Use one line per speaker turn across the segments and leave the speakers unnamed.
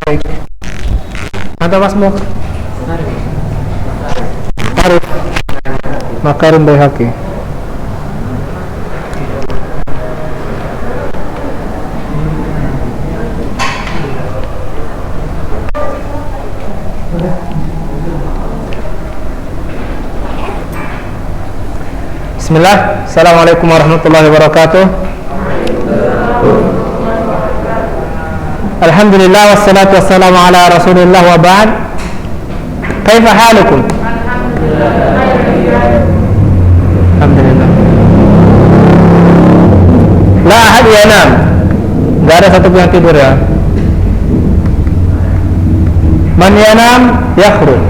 Baik. Ada Mas Muk? Tarif. Makarim Baihaqi. Bismillah. Assalamualaikum warahmatullahi wabarakatuh. Alhamdulillah wassalatu wassalamu ala Rasulillah wa ba'd. Kaifa halukum? Alhamdulillah. La ahad yanam. Enggak ada satu pun yang tidur ya. Man yanam yakhruj.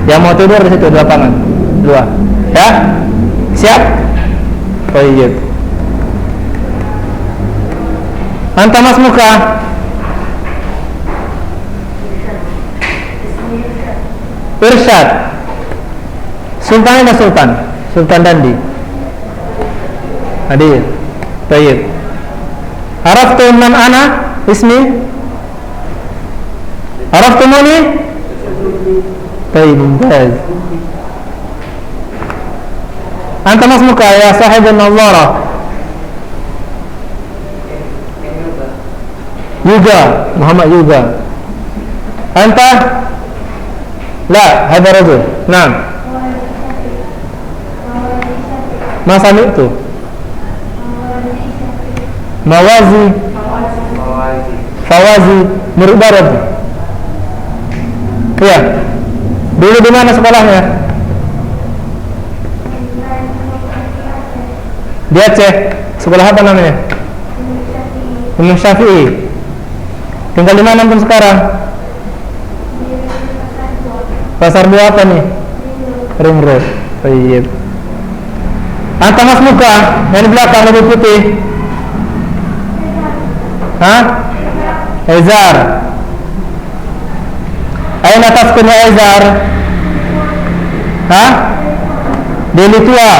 Yang mau tidur di situ di lapangan. Dua. Ya? Siap? Baik. Anta Mas Muka. Irsyad. Sultan ada Sultan. Sultan Dandi. Hadir. Baik. Araftu man ana? Ismi? Araftumuni? Baik, mumtaz. Anta Mas Muka ya sahib an-nazara. Yuga, Muhammad Yuga. Anta? La, hadha rajul. Naam. Ma sami'tu. Mawazi. Fawazi. Murid Arab. Iya. Dulu di mana sekolahnya? Di Aceh. Sekolah apa namanya? Imam Syafi'i. Tinggal di mana pun sekarang? Pasar Buah apa nih? Ring Road. Baik. Anta Mas Muka, yang di belakang lebih putih. Hah? Ezar. Aina taskun ya Ezar? Hah? Deli Tua.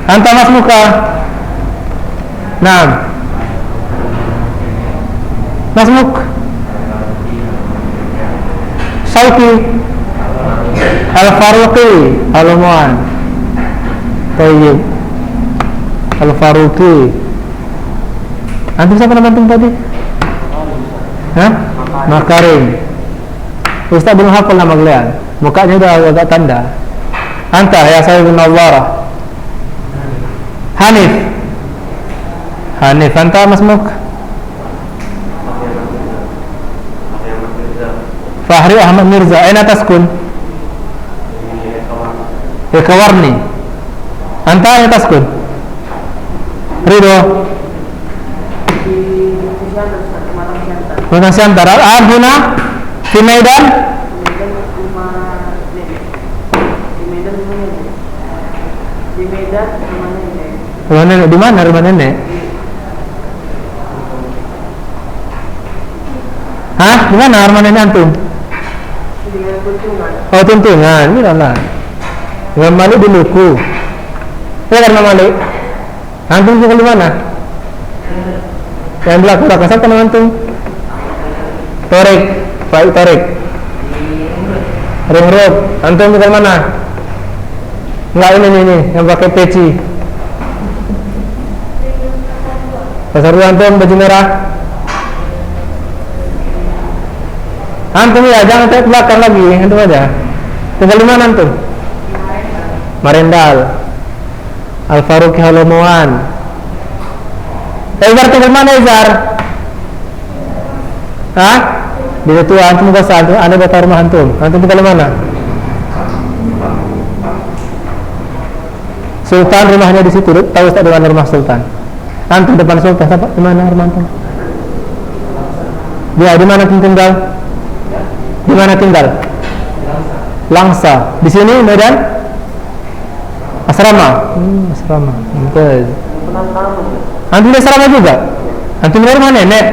Anta Mas Muka. Naam. Mas Muk. Sauti. Al-Faruqi. Al-Mu'an. Tayyib. Al-Faruqi. Antum siapa nama antum tadi? Hah? Makarim. Ustaz belum hafal nama kalian. Mukanya udah agak tanda. Anta ya saya bin Nawara. Hanif. Hanif. Anta Mas Muk. Fahri Ahmad Mirza. Aina taskun? Ekawarni. Anta aina taskun? Ridho. Matang Siantar. Al-An huna fi Medan. Di mana rumah nenek? Hah? Di mana rumah nenek antum? Oh, Tuntungan. Ini lah. Imam Malik di Luku. Ya karena Malik. Antum tinggal di mana? Yang belakang siapa nama antum? Torik. Pak Torik. Ring Road. Antum tinggal mana? Enggak, ini yang pakai peci. Pasar Buah antum baju merah. Antum ya, jangan ke belakang lagi, antum aja. Tinggal di mana antum? Marendal. Al-Faruqi Halomuan. Ezar tinggal mana Ezar? Hah? Di situ antum kosa, ada bata rumah antum. Antum tinggal di mana? Sultan rumahnya di situ. Tahu Ustaz di mana rumah Sultan? Antum depan Sultan, apa? Di mana rumah antum? Dia di mana tinggal? Di mana tinggal? Langsa. Di sini Medan? Asrama. Asrama. Mungkin. Antum di asrama juga? Antum dari mana nenek?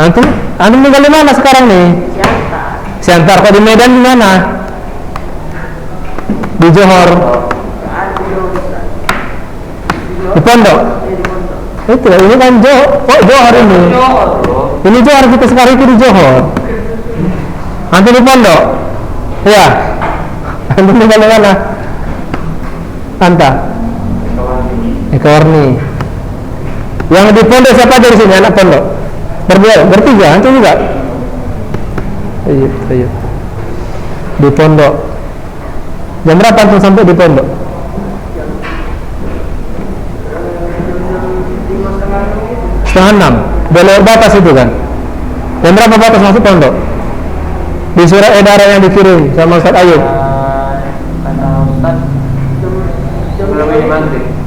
Antum tinggal di mana sekarang nih? Siantar. Kok di Medan di mana? Di Johor. Di pondok. Itu ini kan Johor ini. Ini Johor, kita sekarang itu di Johor. Antum di pondok? Ya. Antum di mana? Anta? Ekawarni. Yang di pondok siapa dari sini anak pondok? Bertiga, antum juga? Ayo. Di pondok. Jam berapa antum sampai di pondok? Setengah 6. Belok batas itu kan? Jam berapa batas masuk pondok? Di surat edaran yang dikirim sama Ustaz Ayub.
Kata Ustaz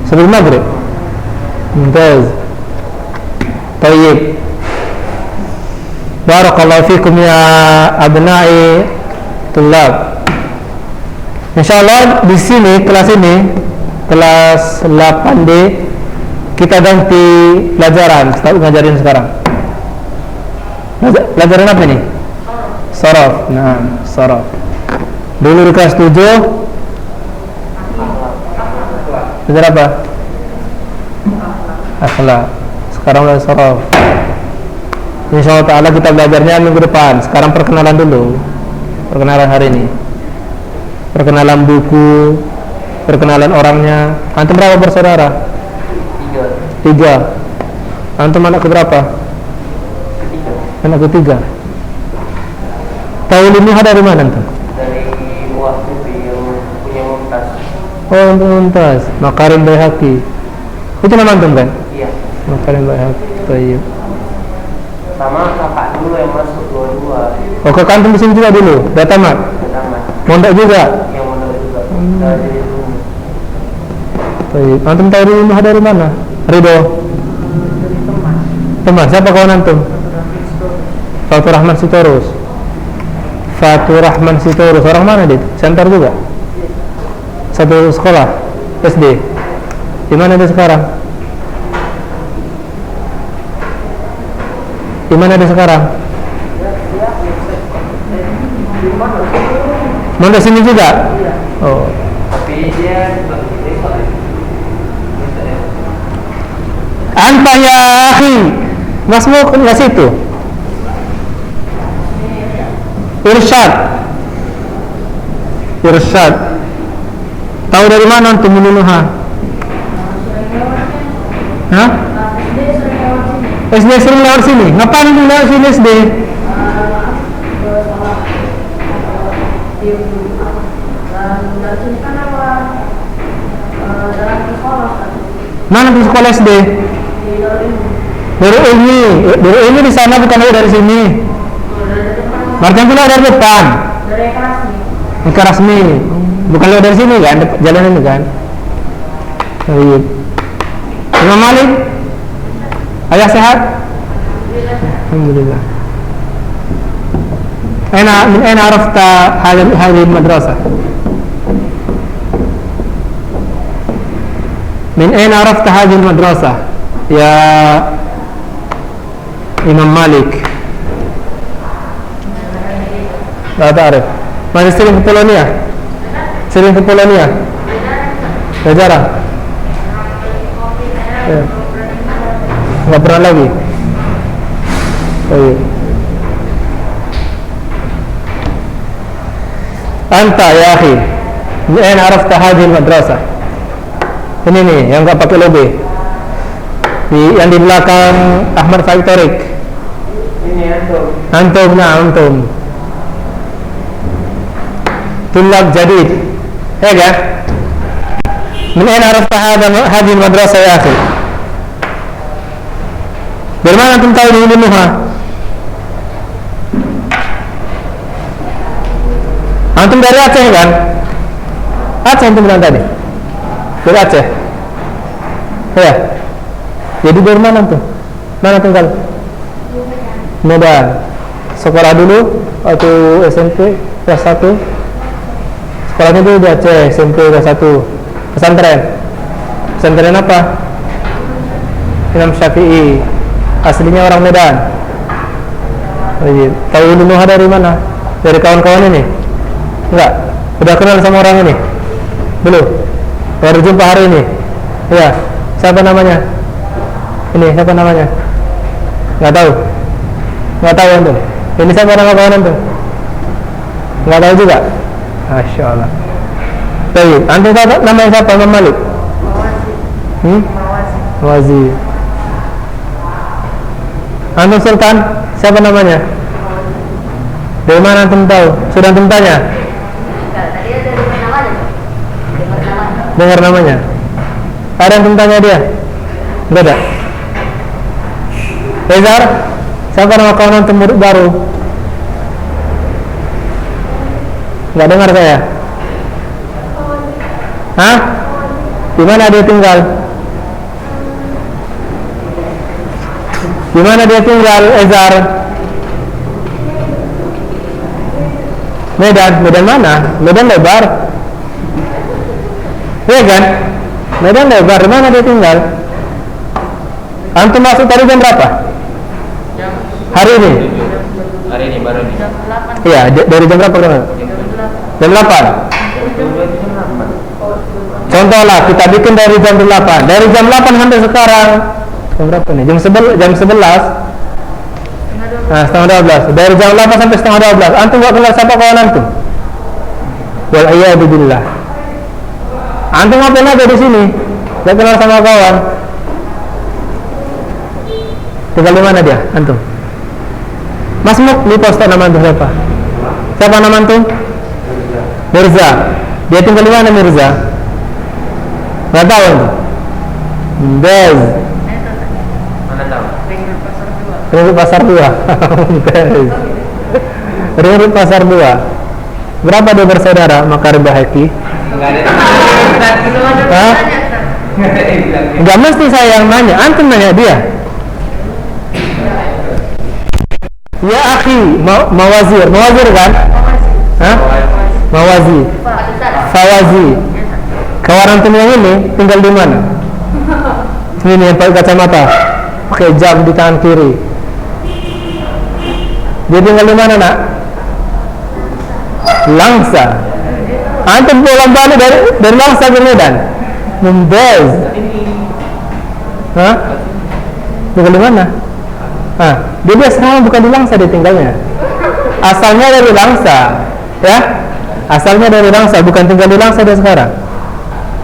sebelum maghrib. Mumtaz. Tayyib. Barakallahu fikum ya abna'i tulab. Insyaallah di sini kelas 8D kita ganti pelajaran. Kita ngajarin sekarang. Pelajaran apa ini? Sharaf. Nah, sharaf. Dulu di kelas 7 belajar apa? Akhlak. Sekarang udah sharaf. Insyaallah ta'ala kita belajarnya minggu depan. Sekarang perkenalan dulu. Perkenalan hari ini. Perkenalan buku, perkenalan orangnya. Antum berapa bersaudara? 3. Antum anak keberapa?
ketiga.
Anak ketiga. Tahu ilmuha dari mana antum?
Dari waktu yang punya Mumtaz.
Oh, Mumtaz. Makarim Baihaqi. Itu nama antum kan?
Iya.
Makarim Baihaqi. Tayyib.
Sama kakak dulu yang masuk 22.
Oh, kakak antum di sini juga dulu. Udah tamat.
Tamat.
Mondok juga.
Yang mondok juga. Dari dulu.
Tayyib. Antum tahu ilmuha dari mana? Ridho. Teman. Siapa kawan antum? Fatur Rahman Sitorus. Fatur Rahman Sitorus. Orang mana dia? Center juga? Satu sekolah? SD? Di mana dia sekarang? Di mana dia sekarang? Mondok sini juga? Oh.
Tapi dia
Anta ya akhi, masmu ke situ. Irsyad. Tahu dari mana antum menunuha? Hah? SD sering lewat sini. Ngapain antum lewat sini SD? Mana di sekolah SD? Dari ini di sana bukan dari sini. Berarti itu dari depan. Dari Rasmi. Bukan lewat dari sini kan? Jalan ini kan? Baik. Imam Malik? Ayah sehat? Alhamdulillah. Min aina arafta hadhihi madrasah? من أين عرفت هذه المدرسة يا إمام مالك؟ لا تعرف. ما sering ke Polonia? Sering ke Polonia? Ya jarang? Ya. Nggak pernah lagi? Baik. Anta ya akhi, min aina arafta hadhihi al-madrasah? Ini nih yang nggak pakai lobe, yang di belakang Ahmad Faik Torik.
ini
Antum. Tulab jadid, ya kan? Min aina arafta hadhihi al-madrasah ya akhi? Dari mana antum tahu ini ilmuha? Antum dari Aceh kan? Aceh antum bilang tadi. Dari Aceh. Ya. Jadi dari mana tuh? Mana tinggal? Medan. Sekolah dulu waktu SMP kelas 1. Sekolahnya dulu di Aceh, SMP kelas 1. Pesantren apa? Imam Syafi'i. Aslinya orang Medan. Tahu ilmuha dari mana? Dari kawan-kawan ini? Enggak. Udah kenal sama orang ini? Belum. Baru jumpa hari ini. Ya. Siapa namanya? Ini siapa namanya? Nggak tahu. Nggak tahu antum. Ini siapa nama kawan antum? Nggak tahu juga. Masya Allah. Baik, antum tahu namanya siapa? Imam Malik. Mawazi. Antum Sultan, siapa namanya? Dari mana antum tahu? Sudah antum tanya? Dengar namanya. Ada antum tanya dia? Enggak ada. Rezar, siapa nama kawan antum murid baru? Enggak dengar saya. Hah? Di mana dia tinggal? Di mana dia tinggal, Ezar? Medan. Medan mana? Medan Lebar. Iya kan? Medan Lebar. Di mana dia tinggal? Antum masuk tadi jam berapa? Hari ini?
Hari ini baru nih.
Iya, dari jam berapa? Jam 8. Contohlah kita bikin dari jam 8. Dari jam 8 sampai sekarang jam berapa nih? Jam 11. Nah, setengah 12. Dari jam 8 sampai setengah 12. Antum gak kenal siapa kawan antum? Wal'iyadzubillah. Antum ngapain aja di sini? Gak kenal sama kawan. Tinggal di mana dia? Antum? Mas Muk, lupa Ustaz nama antum siapa? Siapa nama antum? Mirza. Dia tinggal di mana Mirza? Gak tahu antum? Bez.
Mana tahu?
Ringgit Pasar 2. Ringgit Pasar 2. Berapa dia bersaudara Makarim Bahaki?
Enggak ada.
Hah? Enggak mesti saya yang nanya, antum nanya dia. Ya akhi, Mawazir kan? Hah? Mawazi. Fawazi. Kawan antum yang ini tinggal di mana? Ini yang pakai kacamata, pakai jam di tangan kiri. Dia tinggal di mana nak? Langsa. Antum pulang balik dari Langsa ke Medan. Mumtaz. Hah? Tinggal di mana? Ah, dia asrama bukan di Langsa dia tinggalnya. Asalnya dari Langsa, ya? Asalnya dari Langsa, bukan tinggal di Langsa dia sekarang.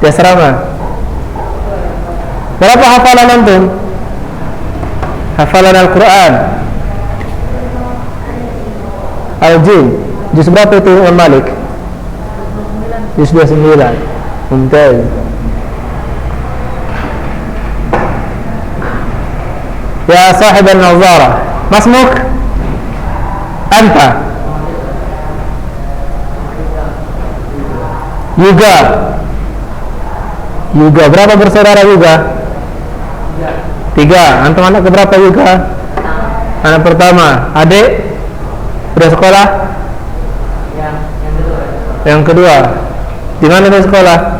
Dia asrama. Berapa hafalan antum? Hafalan Al-Quran, Al-Jin. Juz berapa itu Imam Malik? Juz 29. Mumtaz. Ya sahib al-nazara, masmuk anta? Yuga berapa bersaudara Yuga? 3. Antum anak keberapa Yuga? Anak pertama. Adik udah sekolah? Yang kedua. Di mana dia sekolah?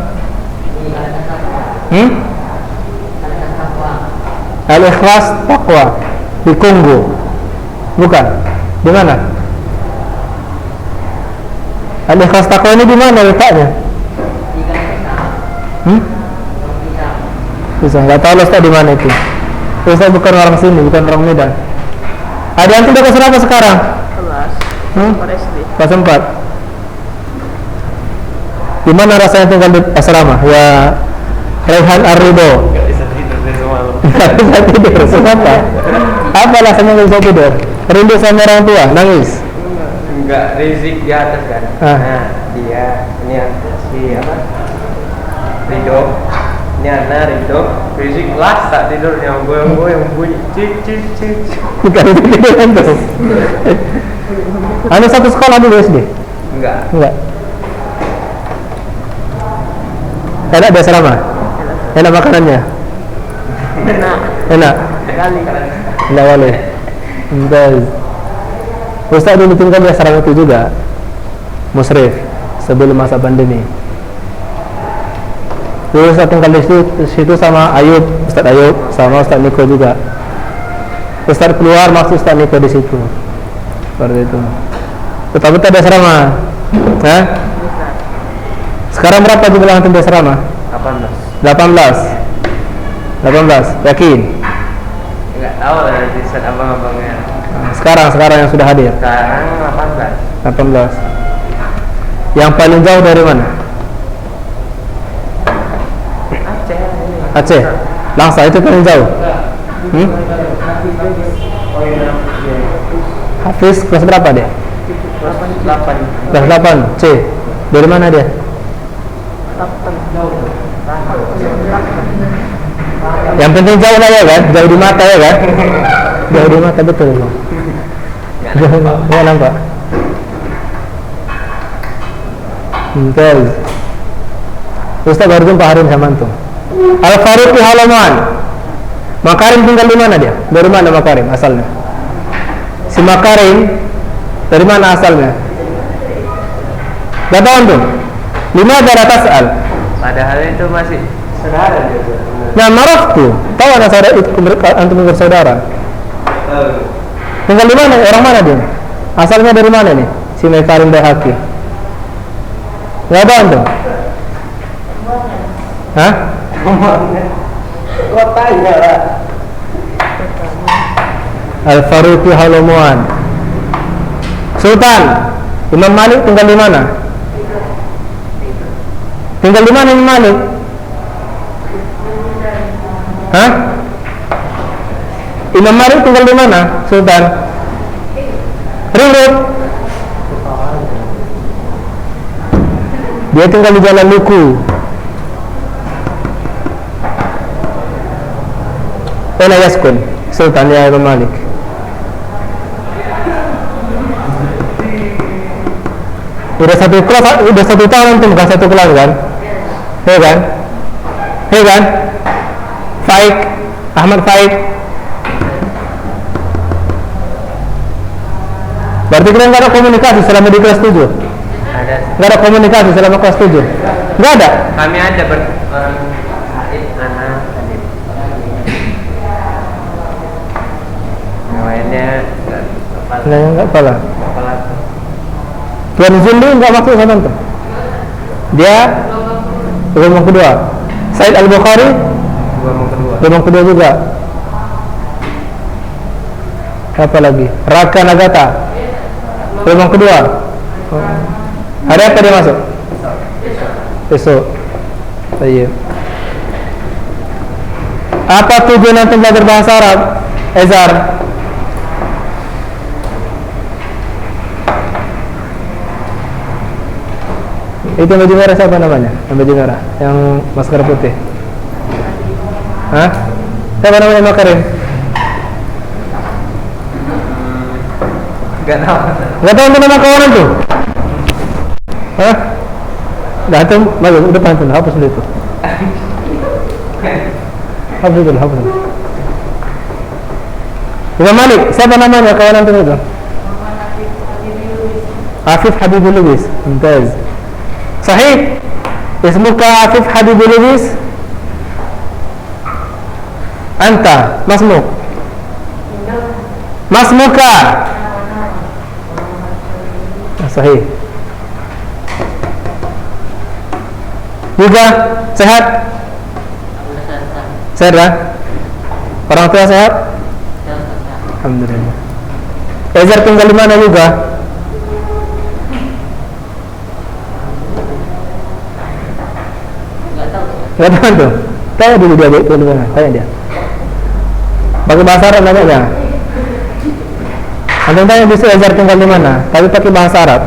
Al-Ikhlas Taqwa di Kongo. Bukan. Di mana? Al-Ikhlas Taqwa ini di mana letaknya? Bisa nggak tahu Ustaz di mana itu. Ustaz bukan orang sini, bukan orang Medan. Ada antum udah kelas berapa sekarang? Kelas 4. Gimana rasanya tinggal di asrama? Ya Rehan Ar-Ridho.
Enggak bisa tidur dari semalam.
Nggak bisa tidur, kenapa? Apa alasannya nggak bisa tidur? Rindu sama orang tua, nangis?
Enggak, Rizik di atas kan. Nah, dia ini si apa? Ridho. Ini Ana Ridho. Rizik tak tidur yang goyang bunyi cik.
Bukan itu tidur kan tuh. Anda satu sekolah dulu SD?
Enggak.
Enak di asrama? Enak makanannya? Enak? Enak wali. Ustaz dulu tinggal di asrama itu juga, Musrif, sebelum masa pandemi. Dulu Ustaz tinggal di situ sama Ustaz Ayub, sama Ustaz Niko juga. Ustaz keluar masuk Ustaz Niko di situ. Seperti itu. Tetapi ada asrama. Sekarang berapa jumlah antum di asrama?
18.
18. Yakin?
tahu lah nanti set abang-abangnya.
Sekarang yang sudah hadir.
Sekarang 18.
18. Yang paling jauh dari mana?
Aceh.
Aceh. Langsa itu paling jauh. Hafiz kelas berapa dia?
Kelas 8.
Kelas 8. C. Dari mana dia? Yang penting jauh lah ya kan? Jauh di mata ya kan? Jauh di mata betul bang. Nggak nampak. Betul. Ustaz baru jumpa hari ini sama antum. Al-Faruqi halaman. Makarim tinggal di mana dia? Dari mana Makarim asalnya? Si Makarim dari mana asalnya? Gak tahu antum. Lima darah tas'al.
Padahal itu masih saudara dia.
Nah, maraf tuh. Tahu anak saudara itu antum bersaudara. Tinggal di mana? Orang mana dia? Asalnya dari mana nih? Si Makarim Baihaqi. Gak ada antum? Hah?
Kotanya lah.
Al-Faruqi Halamuan. Sultan Imam Malik tinggal di mana? Tinggal di mana Imam Malik? Hah? Imam Malik tinggal di mana? Sultan Ringgit. Dia tinggal di Jalan Luku. Ela yaskun Sultan ya Imam Malik. Udah satu kelas, udah 1 tahun itu bukan 1 kelas kan? Hei kan? Hei kan? Faik, Ahmad Faik. Berarti kalian nggak ada komunikasi selama di kelas 7?
Ada.
Nggak ada komunikasi selama kelas 7? Nggak ada?
Kami ada orang Said, anak tadi. Namanya
Nggak kepala.
kepala.
Tuan Zuli nggak masuk sama antum. Dia gelombang kedua. Said Al-Bukhari gelombang kedua juga. Apa lagi? Raka Nagata gelombang kedua. Ada apa dia masuk? Besok. Baik. Apa tujuan antum belajar bahasa Arab? Ezar. Itu baju merah siapa namanya? Yang baju merah, yang masker putih. Hah? Siapa namanya Makarim?
Gak tahu.
Gak tahu nama kawanan tuh? Hah? Dah tuh, bagus, udah pantun, hapus dulu itu. Hapus dulu, hapus dulu. Imam Malik, siapa namanya kawanan tuh itu? Afif Habibul Lubis, mumtaz. Sahih? Ismuka Afif Habibul Lubis? Anta, masmuk? Masmuka? Sahih. Juga sehat? Sehat lah? Orang tua sehat? Alhamdulillah. Ezar tinggal di mana juga? Gak tahu tuh. Tanya dulu dia itu di mana? Tanya dia. Pakai bahasa Arab namanya. Antum tanya bisa Ezar tinggal di mana? Tapi pakai bahasa Arab.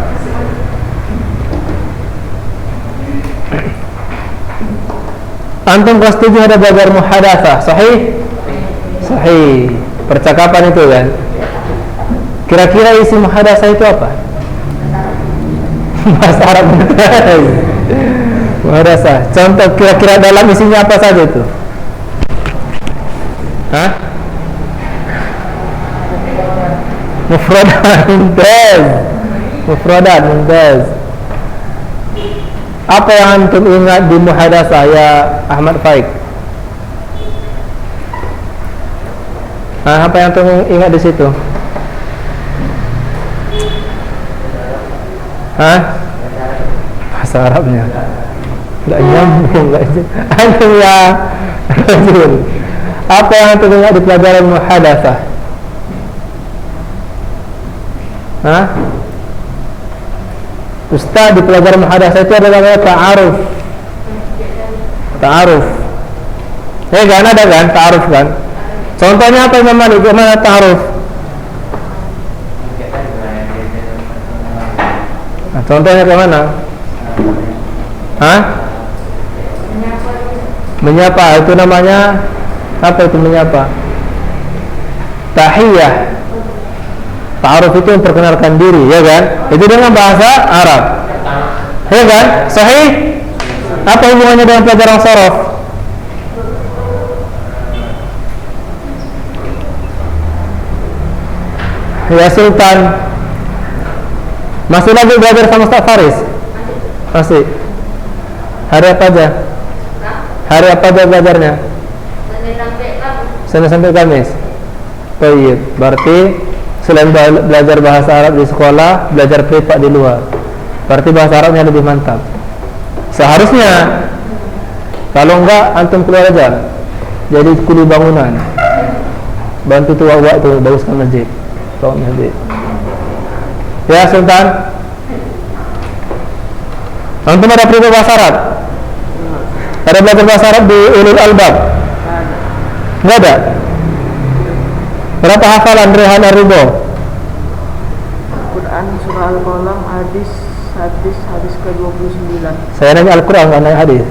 Antum kelas 7 ada belajar muhadatsah, sahih? Sahih. Percakapan itu kan. Kira-kira isi muhadatsah itu apa? Bahasa Arab. Muhadatsah. Contoh kira-kira dalam isinya apa saja itu? Hah? Mufradat mumtaz. Mufradat mumtaz. Apa yang antum ingat di muhadatsah ya Ahmad Faik? Apa yang antum ingat di situ? Hah? Bahasa Arabnya. Enggak nyambung, enggak. Antum ya Rajul. Apa yang terdengar di pelajaran muhadatsah? Hah? Ustaz, di pelajaran muhadatsah itu ada namanya ta'aruf. Ta'aruf. Ya kan, ada kan ta'aruf kan? Contohnya apa Imam Malik? Gimana ta'aruf? Nah, contohnya bagaimana? Hah? Menyapa, itu namanya apa itu menyapa? Tahiyah. Ta'aruf itu memperkenalkan diri, ya kan? Itu dengan bahasa Arab. Ya kan? Sahih? Apa hubungannya dengan pelajaran sorof? Ya Sultan, masih lagi belajar sama Ustaz Faris? Masih. Hari apa aja? Hari apa aja belajarnya? Senin sampai Kamis. Baik, berarti selain belajar bahasa Arab di sekolah, belajar privat di luar. Berarti bahasa Arabnya lebih mantap. Seharusnya, kalau enggak antum keluar aja, jadi kuli bangunan, bantu tua-tua itu baguskan masjid. Ya Sultan, antum ada privat bahasa Arab? Ada belajar bahasa Arab di Ulul Albab? Enggak ada. Berapa hafalan Rehan Ar-Ridho?
Quran surah Al-Qalam hadis ke-29.
Saya nanya Al-Quran, nggak nanya hadis.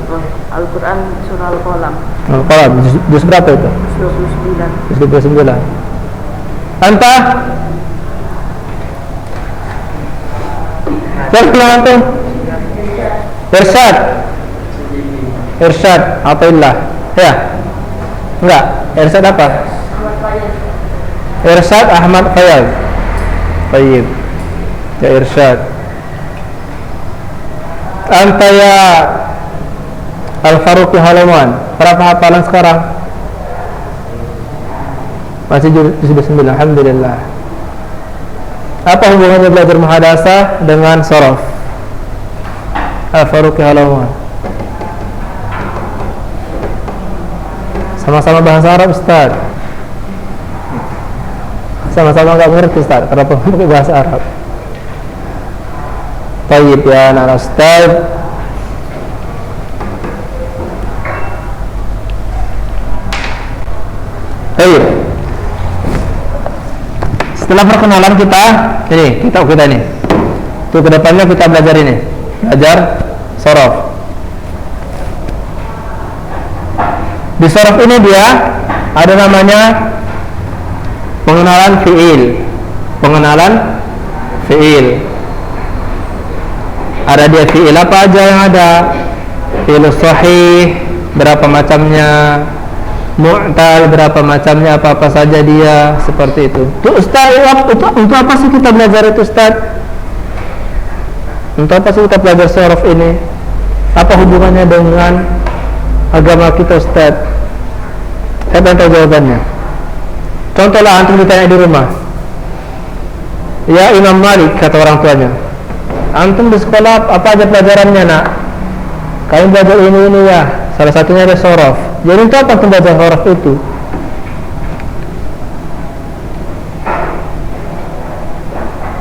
Al-Quran surah Al-Qalam.
Al-Qalam, juz berapa itu?
29.
Juz 29. Anta? Siapa antum? Irsyad. Irsyad Athaillah. Ya? Enggak. Irsyad apa? Irsyad Ahmad Fayaz. Baik. Ya Irsyad. Anta ya Al-Faruqi Halaman. Berapa hafalan sekarang? Masih juz 29. Alhamdulillah. Apa hubungannya belajar muhadatsah dengan sorof? Al-Faruqi Halaman. Sama-sama bahasa Arab Ustaz. Sama-sama enggak mengerti Ustaz, kenapa pakai bahasa Arab? Baik ya anak Ustaz. Baik. Setelah perkenalan kita, ini kitab kita ini. Untuk kedepannya kita belajar ini, belajar sorof. Di sorof ini dia ada namanya pengenalan fiil. Pengenalan fiil. Ada dia fiil apa aja yang ada? Fiil sahih berapa macamnya? Mu'tal berapa macamnya, apa-apa saja dia, seperti itu. Tuh Ustaz, untuk apa sih kita belajar itu Ustaz? Untuk apa sih kita belajar sorof ini? Apa hubungannya dengan agama kita Ustaz? Saya pengen tahu jawabannya. Contohlah antum ditanya di rumah, ya Imam Malik, kata orang tuanya, antum di sekolah apa aja pelajarannya nak? Kalian belajar ini ya, salah satunya ada sorof. Jadi untuk apa antum belajar sorof itu?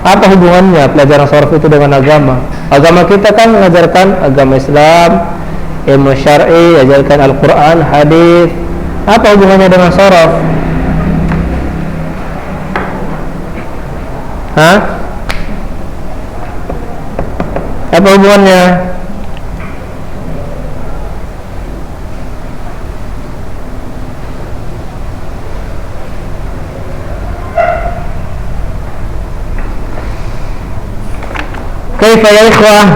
Apa hubungannya pelajaran sorof itu dengan agama? Agama kita kan mengajarkan agama Islam, ilmu syar'i, ajarkan Al-Quran, hadis. Apa hubungannya dengan sorof? Hah? Apa hubungannya? Kaifa ya ikhwah?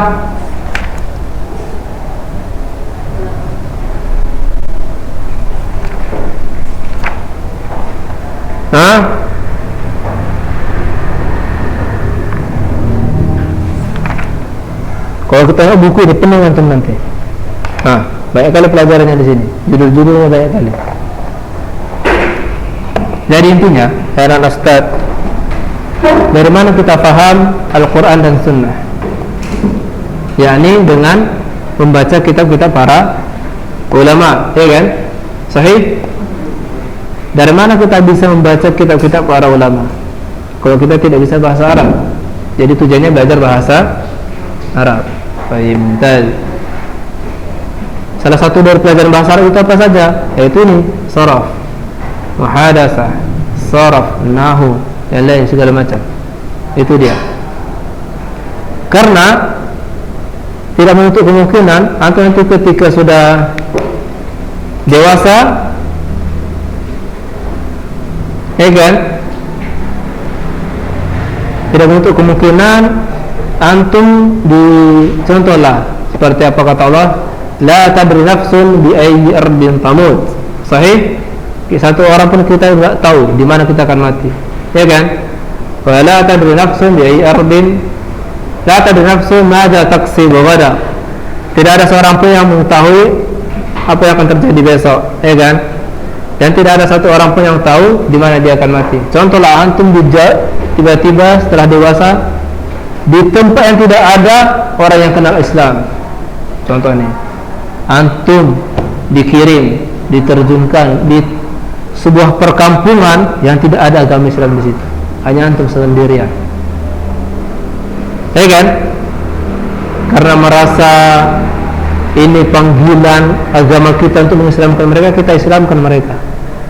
Hah? Kalau kita tengok buku ini penuh antum nanti. Nah, banyak kali pelajarannya di sini. Judul-judulnya banyak kali. Jadi intinya, heran Ustaz, dari mana kita faham Al-Quran dan Sunnah? Yakni dengan membaca kitab-kitab para ulama, ya kan? Sahih? Dari mana kita bisa membaca kitab-kitab para ulama kalau kita tidak bisa bahasa Arab? Jadi tujuannya belajar bahasa Arab. Baik, salah satu dari pelajaran bahasa Arab itu apa saja? Yaitu ini, sharaf, muhadatsah, sharaf, nahwu, dan lain segala macam. Itu dia. Karena tidak menutup kemungkinan antum nanti ketika sudah dewasa, ya kan? Tidak menutup kemungkinan antum dicontohlah seperti apa kata Allah, la tadri nafsun bi ayyi ardin tamut. Sahih? Satu orang pun kita tidak tahu di mana kita akan mati, ya kan? Wa la tadri nafsun bi ayyi ardin, la tadri nafsun madza taksibu ghadan. Tidak ada seorang pun yang mengetahui apa yang akan terjadi besok, ya kan? Dan tidak ada satu orang pun yang tahu di mana dia akan mati. Contohlah antum tiba-tiba setelah dewasa di tempat yang tidak ada orang yang kenal Islam. Contohnya, antum dikirim, diterjunkan di sebuah perkampungan yang tidak ada agama Islam di situ. Hanya antum sendirian. Ya kan? Karena merasa ini panggilan agama kita untuk mengislamkan mereka, kita islamkan mereka.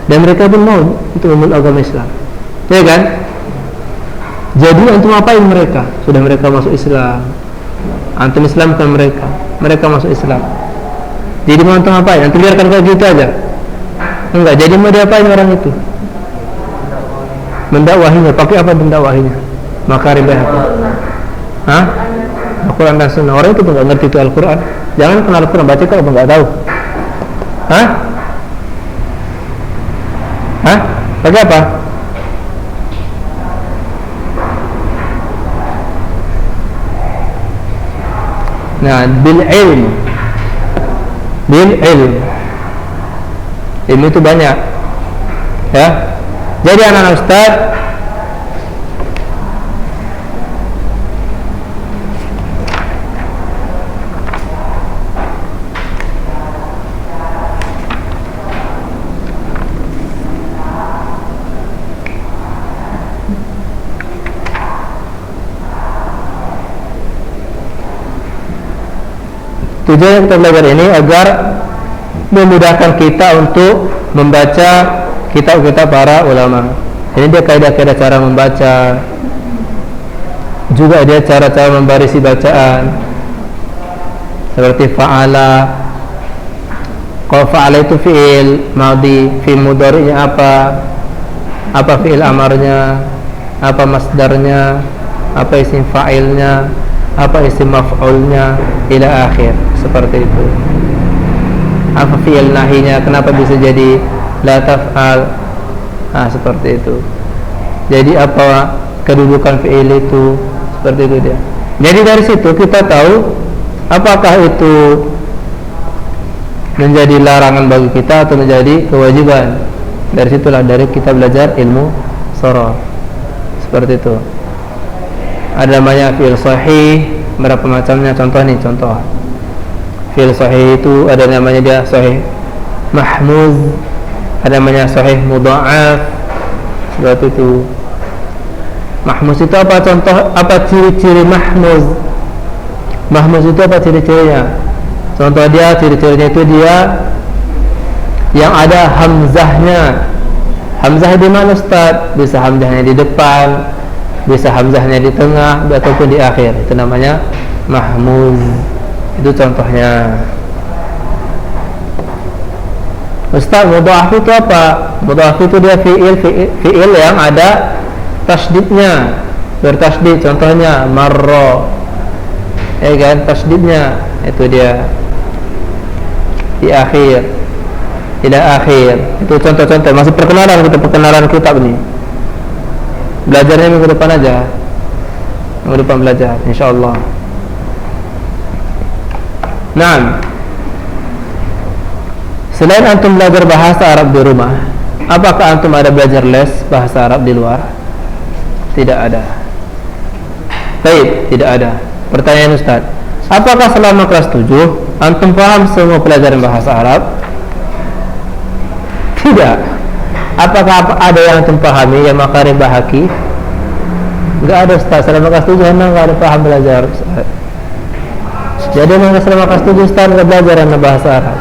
Dan mereka pun mau untuk memeluk agama Islam. Ya kan? Jadi antum apain mereka? Sudah mereka masuk Islam, antum islamkan mereka, mereka masuk Islam. Jadi mau antum apain? Antum biarkan kayak gitu aja? Enggak. Jadi mau diapain orang itu? Mendakwahinya. Pakai apa mendakwahinya? Makarim bahasa. Hah? Al-Quran dan Sunnah. Orang itu enggak ngerti itu Al-Quran. Jangan kenal Al-Quran, baca kalau enggak tahu. Hah? Hah? Pakai apa? Nah, bil ilm. Ilmu itu banyak. Ya. Jadi anak-anak ustaz, tujuan kita belajar ini agar memudahkan kita untuk membaca kitab-kitab para ulama. Ini dia kaidah-kaidah cara membaca, juga dia cara-cara membarisi bacaan. Seperti fa'ala. Kalau fa'ala itu fi'il madhi, fi'il mudhari'nya apa fi'il amarnya, apa masdarnya, apa isim fa'ilnya, apa isim maf'ulnya, ila akhir. Seperti itu. Apa fi'il nahinya, kenapa bisa jadi la taf'al. Seperti itu. Jadi apa kedudukan fi'il itu, seperti itu dia. Jadi dari situ kita tahu apakah itu menjadi larangan bagi kita atau menjadi kewajiban. Dari situlah dari kita belajar ilmu sharaf. Seperti itu. Ada namanya fi'il sahih, berapa macamnya, contoh nih, contoh. Fi'il sahih itu ada namanya dia sahih mahmuz, ada namanya sahih mudha'af. Seperti itu. Mahmuz itu apa? Contoh, apa ciri-ciri mahmuz? Mahmuz itu apa ciri-cirinya? Contoh dia, ciri-cirinya itu dia yang ada hamzahnya. Hamzah di mana Ustaz? Bisa hamzahnya di depan, bisa hamzahnya di tengah, ataupun di akhir. Itu namanya mahmuz. Itu contohnya. Ustaz, mudha'af itu apa? Mudha'af itu dia fi'il yang ada tasdidnya, bertasdid. Contohnya marra, ya kan, tasdidnya itu dia di akhir, ila akhir. Itu contoh-contoh. Masih perkenalan kitab ini. Belajarnya minggu depan aja. Minggu depan belajar, insyaallah. Nah, selain antum belajar bahasa Arab di rumah, apakah antum ada belajar les bahasa Arab di luar? Tidak ada. Baik, tidak ada. Pertanyaan Ustaz, apakah selama kelas 7 antum paham semua pelajaran bahasa Arab? Tidak. Apakah ada yang antum pahami yang makarim bahaki? Enggak ada Ustaz. Selama kelas 7 Anda enggak ada paham belajar Ustaz. Jadi selama kelas 7 Ustaz enggak belajar Anda bahasa Arab.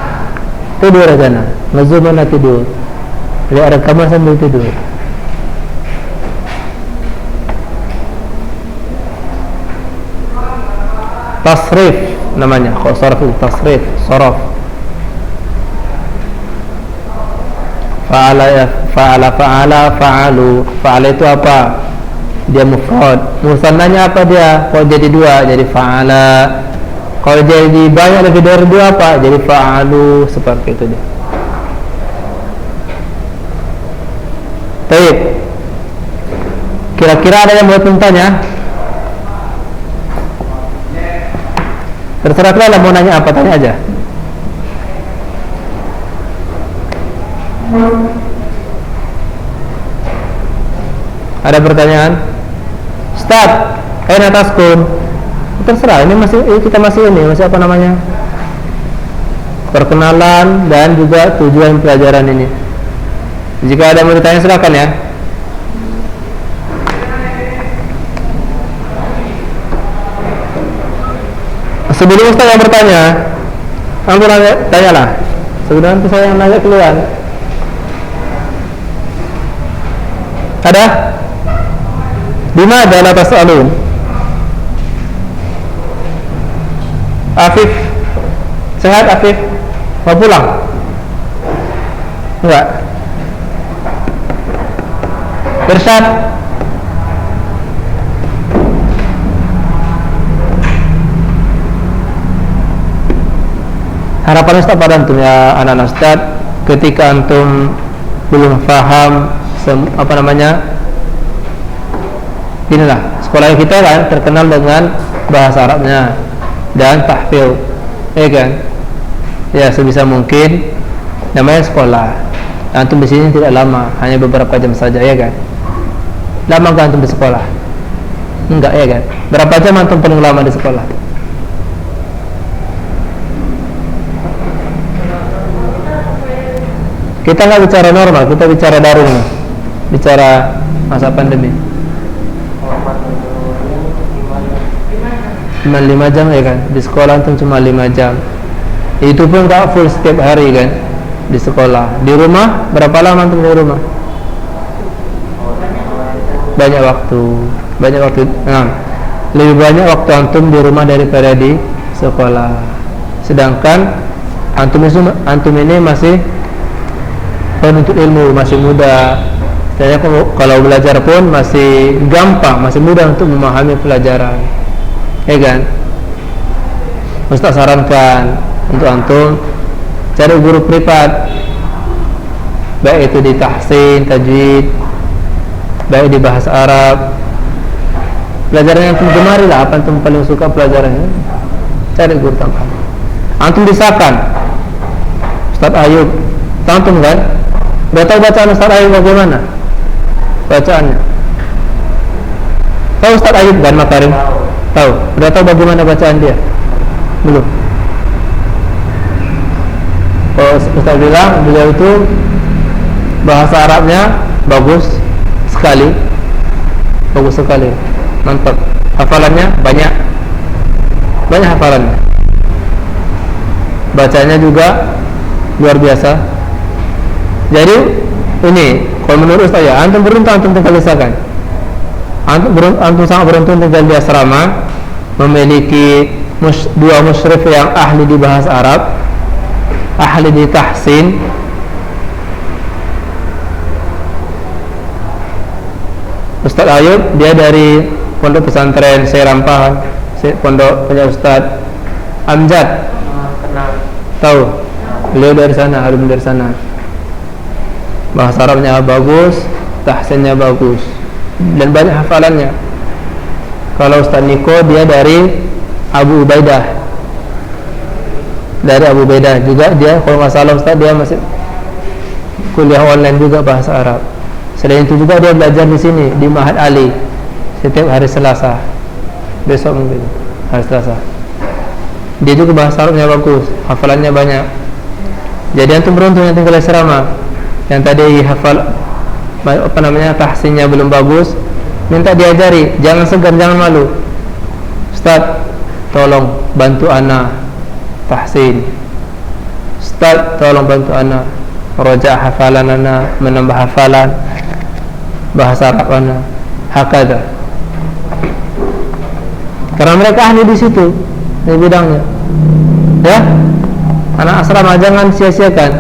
Tidur aja nah. Ngezoom Anda tidur. Lihat rekaman sambil tidur. Tasrif namanya. Kok saraf itu tasrif, saraf. Fa'ala, fa'alu. Fa'ala itu apa? Dia mufrad. Musannanya apa dia? Kalau jadi dua jadi fa'ala. Kalau jadi banyak lebih dari dua apa? Jadi fa'alu. Seperti itu dia. Baik. Kira-kira ada yang mau tanya? Terserah kalian mau nanya apa, tanya aja. Ada pertanyaan? Ustaz, aina taskun? Terserah, ini kita masih apa namanya? Perkenalan dan juga tujuan pelajaran ini. Jika ada yang mau ditanya silakan ya. Sebelum Ustaz yang bertanya, aku tanyalah. Sebelum itu saya yang nanya keluar. Ada? Di mana la tas'alun? Afif, sehat Afif? Mau pulang? Enggak. Irsyad? Harapan Ustaz pada antum ya anak-anak Ustaz, ketika antum belum paham apa namanya, inilah sekolah kita kan terkenal dengan bahasa Arabnya dan tahfidz, ya kan? Ya sebisa mungkin namanya sekolah. Antum di sini tidak lama, hanya beberapa jam saja, ya kan? Lama kan antum di sekolah? Enggak, ya kan? Berapa jam antum paling lama di sekolah? Kita nggak bicara normal, kita bicara daring nih, bicara masa pandemi. 5 jam ya kan, di sekolah antum cuma 5 jam. Itu pun nggak full setiap hari kan, di sekolah. Di rumah berapa lama antum di rumah? Banyak waktu. Nah, lebih banyak waktu antum di rumah daripada di sekolah. Sedangkan antum ini masih penuntut ilmu, masih muda. Jadi kalau belajar pun masih gampang, masih mudah untuk memahami pelajaran, ya kan? Ustaz sarankan untuk antum cari guru privat, baik itu di tahsin, tajwid, baik di bahasa Arab. Pelajaran yang antum gemari lah, apa antum paling suka pelajarannya, cari guru tambahan. Antum disahkan Ustaz Ayub, antum kan? Udah tahu bacaan Ustaz Ayub bagaimana? Bacaannya tahu Ustaz Ayub kan Makarim? Tahu. Udah tahu bagaimana bacaan dia? Belum. Oh, Ustaz bilang beliau itu bahasa Arabnya bagus sekali, mantap. Hafalannya banyak hafalannya. Bacanya juga luar biasa. Jadi ini kalau menurut saya antum beruntung, antum tinggal lisakan. Antum sangat beruntung tinggal di asrama, memiliki dua musyrif yang ahli di bahasa Arab, ahli di tahsin. Ustaz Ayub dia dari pondok pesantren Serampahan, pondok punya Ustaz Amjad. Tahu? Beliau dari sana, alumni dari sana. Bahasa Arabnya bagus, tahsinnya bagus, dan banyak hafalannya. Kalau Ustaz Niko dia dari Abu Ubaidah, juga dia kalau nggak salah Ustaz dia masih kuliah online juga bahasa Arab. Selain itu juga dia belajar di sini di Ma'had Ali setiap hari Selasa. Besok mungkin hari Selasa. Dia juga bahasa Arabnya bagus, hafalannya banyak. Jadi antum beruntung yang tinggal di asrama, yang tadi hafal tahsinnya belum bagus, minta diajari, jangan segan, jangan malu. Ustaz, tolong bantu ana tahsin. Ustaz, tolong bantu ana roja hafalan ana, menambah hafalan bahasa Arab ana. Hakada. Karena mereka ahli di situ, di bidangnya. Ya, anak asrama jangan sia-siakan.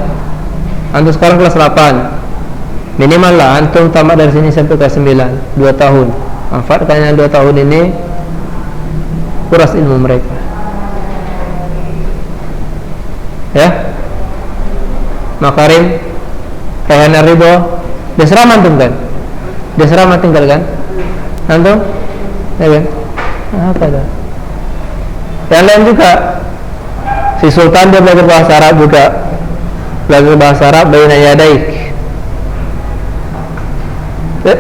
Antum sekarang kelas 8, minimal lah antum tamat dari sini sampai kelas 9, 2 tahun. Manfaatkan yang 2 tahun ini, kuras ilmu mereka. Ya, Makarim, Rayhan Ridho, di asrama antum kan? Di asrama tinggal kan? Antum, ya kan? Apa dah? Yang lain juga, si Sultan dia belajar bahasa Arab juga, belajar bahasa Arab baina yadaik.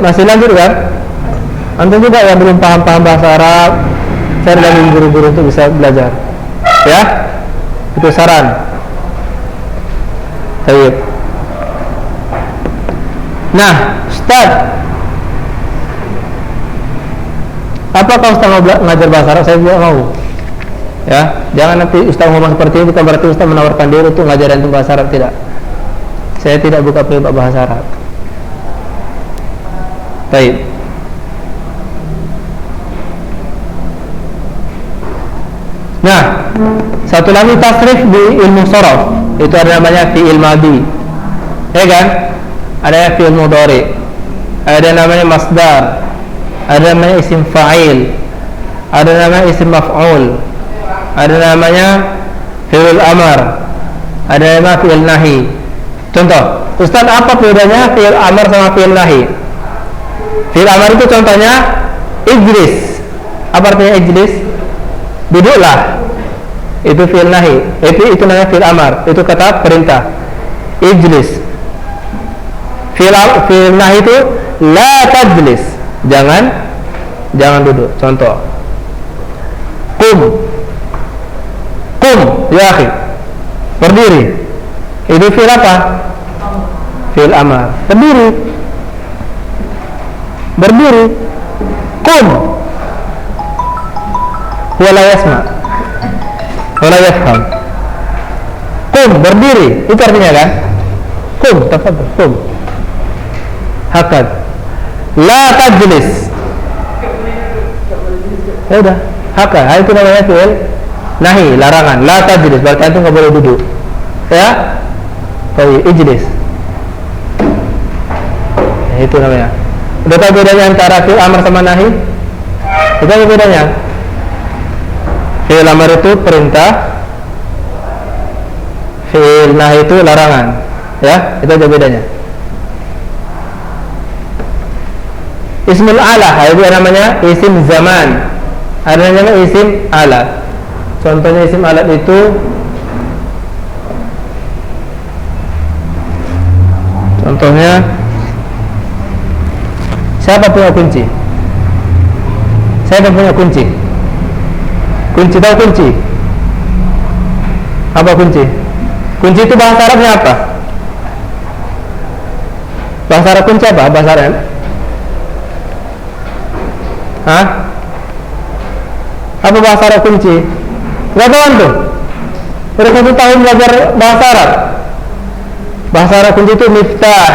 Masih lanjut kan? Antum juga yang belum paham bahasa Arab, cari lagi guru-guru untuk bisa belajar. Ya, itu saran. Baik. Nah, Ustaz, apakah Ustaz mau ngajar bahasa Arab? Saya tidak mau. Ya, jangan nanti Ustaz ngomong seperti ini bukan berarti Ustaz menawarkan diri untuk ngajarin tentang bahasa Arab, tidak. Saya tidak buka pribadi bahasa Arab. Baik. Nah, satu lagi tasrif di ilmu sharaf, itu ada namanya fi'il madi. Ya kan? Ada fi'il mudhari. Ada namanya masdar. Ada namanya isim fa'il. Ada namanya isim maf'ul. Ada namanya fi'il amar. Ada namanya fi'il nahi. Contoh, Ustaz, apa bedanya fi'il amar sama fi'il nahi? Fi'il amar itu contohnya ijlis. Apa artinya ijlis? Duduklah. Itu fi'il nahi. Itu namanya fi'il amar. Itu kata perintah. Ijlis. Fi'il nahi itu la tajlis. Jangan duduk. Contoh. Qum ya akhi. Berdiri. Itu fi'il apa? Fi'il amar. Berdiri. Qum. Wala yasma, wala yafham. Qum, berdiri. Itu artinya kan? Qum, tafadhal, qum. Hakad. La tajlis. Ya udah, hakad. Itu namanya fi'il nahi, larangan. La tajlis, berarti itu enggak boleh duduk. Ya? Baik, ijlis. Ya, itu namanya. Udah tahu bedanya antara fi'il amar sama nahi? Itu apa bedanya? Fi'il amar itu perintah, fi'il nahi itu larangan. Ya, itu aja bedanya. Ismul ala, itu namanya isim zaman. Ada namanya isim alat. Contohnya isim alat itu siapa punya kunci? Siapa punya kunci? Kunci, tahu kunci? Apa kunci? Kunci itu bahasa Arabnya apa? Bahasa Arab kunci apa? Bahasa Arab? Hah? Apa bahasa Arab kunci? Gak tahu tuh. Udah 1 tahun belajar bahasa Arab. Bahasa Arab kunci itu miftah.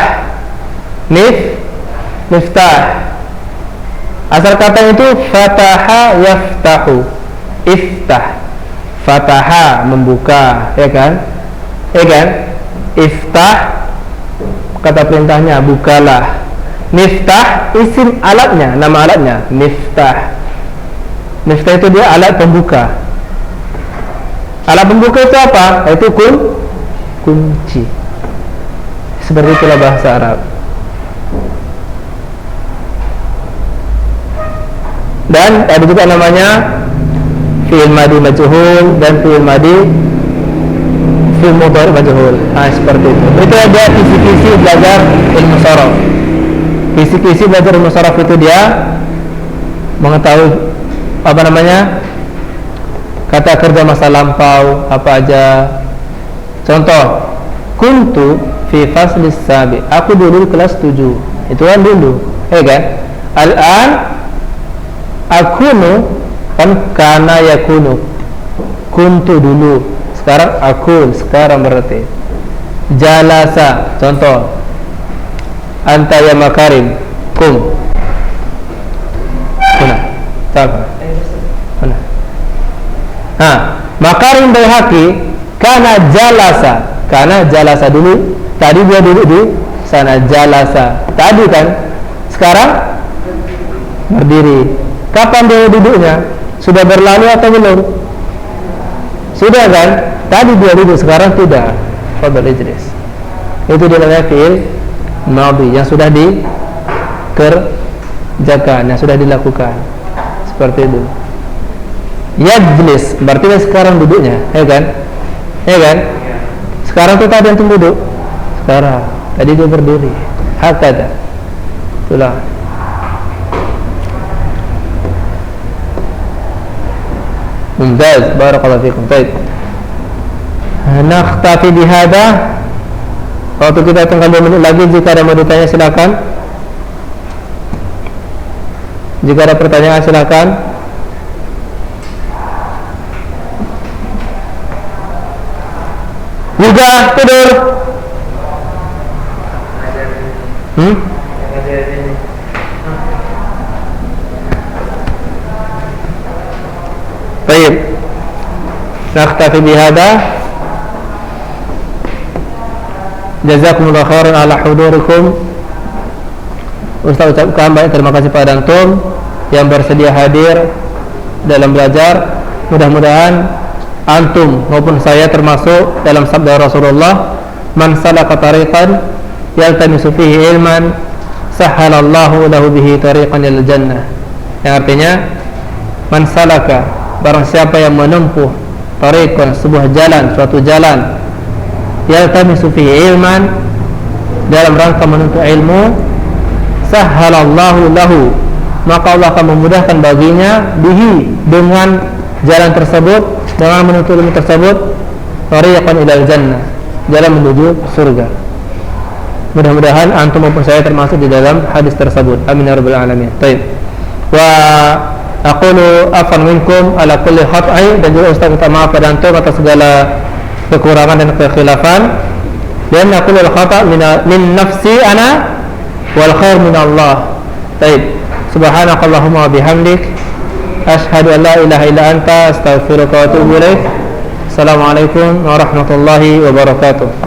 Miftah. Asal kata itu fataha yaftahu. Iftah. Fataha, membuka, ya kan? Iftah, kata perintahnya bukalah. Miftah, isim alatnya, nama alatnya miftah. Miftah itu dia alat pembuka. Alat pembuka itu apa? Itu kunci. Seperti itulah bahasa Arab. Dan ada juga namanya fi'il madi majhul dan fi'il madi fi'il mudhari majhul. Seperti itu. Itu ada kisi-kisi belajar ilmu sharaf. Kisi-kisi belajar ilmu sharaf itu dia mengetahui apa namanya? Kata kerja masa lampau apa aja. Contoh, kuntu fi faslis sabi. Aku dulu kelas 7. Itu kan dulu, kan? Al-an akunu kan kana yakunu. Kuntu dulu. Sekarang akun, sekarang berarti. Jalasa, contoh. Anta ya makarim, kum. Mana? Siapa? Mana? Makarim Baihaqi kana jalasa dulu. Tadi dia duduk di sana, jalasa. Tadi kan, sekarang berdiri. Kapan dia duduknya? Sudah berlalu atau belum? Sudah kan? Tadi dia duduk, sekarang tidak. Fadhal ijlis. Itu dinamanya fi'il madhi yang sudah dikerjakan, yang sudah dilakukan. Seperti itu. Yajlis berarti dia sekarang duduknya, kan? Kan? Sekarang tuh tadi antum duduk. Sekarang, tadi dia berdiri. Hakada. Itulah. Mumtaz, barakallahu fikum. Baik. Nakhtafi bihada. Waktu kita tinggal 2 menit lagi. Jika ada mau ditanya silakan. Jika ada pertanyaan silakan. Juga tidur. Baik. Nakhtafi bihada. Jazakumullahu khairan ala hudurikum. Ustaz ucapkan banyak terima kasih pada antum yang bersedia hadir dalam belajar. Mudah-mudahan antum maupun saya termasuk dalam sabda Rasulullah, man salaka tariqan yaltamisu fihi ilman sahhalallahu lahu bihi tariqan ilal jannah. Yang artinya, man salaka, barang siapa yang menempuh tariqan, sebuah jalan, suatu jalan, yaltamisu fihi ilman, dalam rangka menuntut ilmu, sahhalallahu lahu, maka Allah akan memudahkan baginya bihi, dengan jalan tersebut, dengan menuntut ilmu tersebut, tariqan ilal jannah, jalan menuju surga. Mudah-mudahan antum maupun saya termasuk di dalam hadis tersebut. Amin ya rabbal alamin. Baik. Wa aqulu afan minkum ala kulli khat'i, dan juga Ustaz minta maaf pada antum atas segala kekurangan dan kekhilafan. Dan aqulu al-khata' min nafsi ana wal khair min Allah. Baik. Subhanakallahumma wa bihamdik asyhadu an la ilaha illa anta astaghfiruka wa atubu ilaik. Assalamualaikum warahmatullahi wabarakatuh.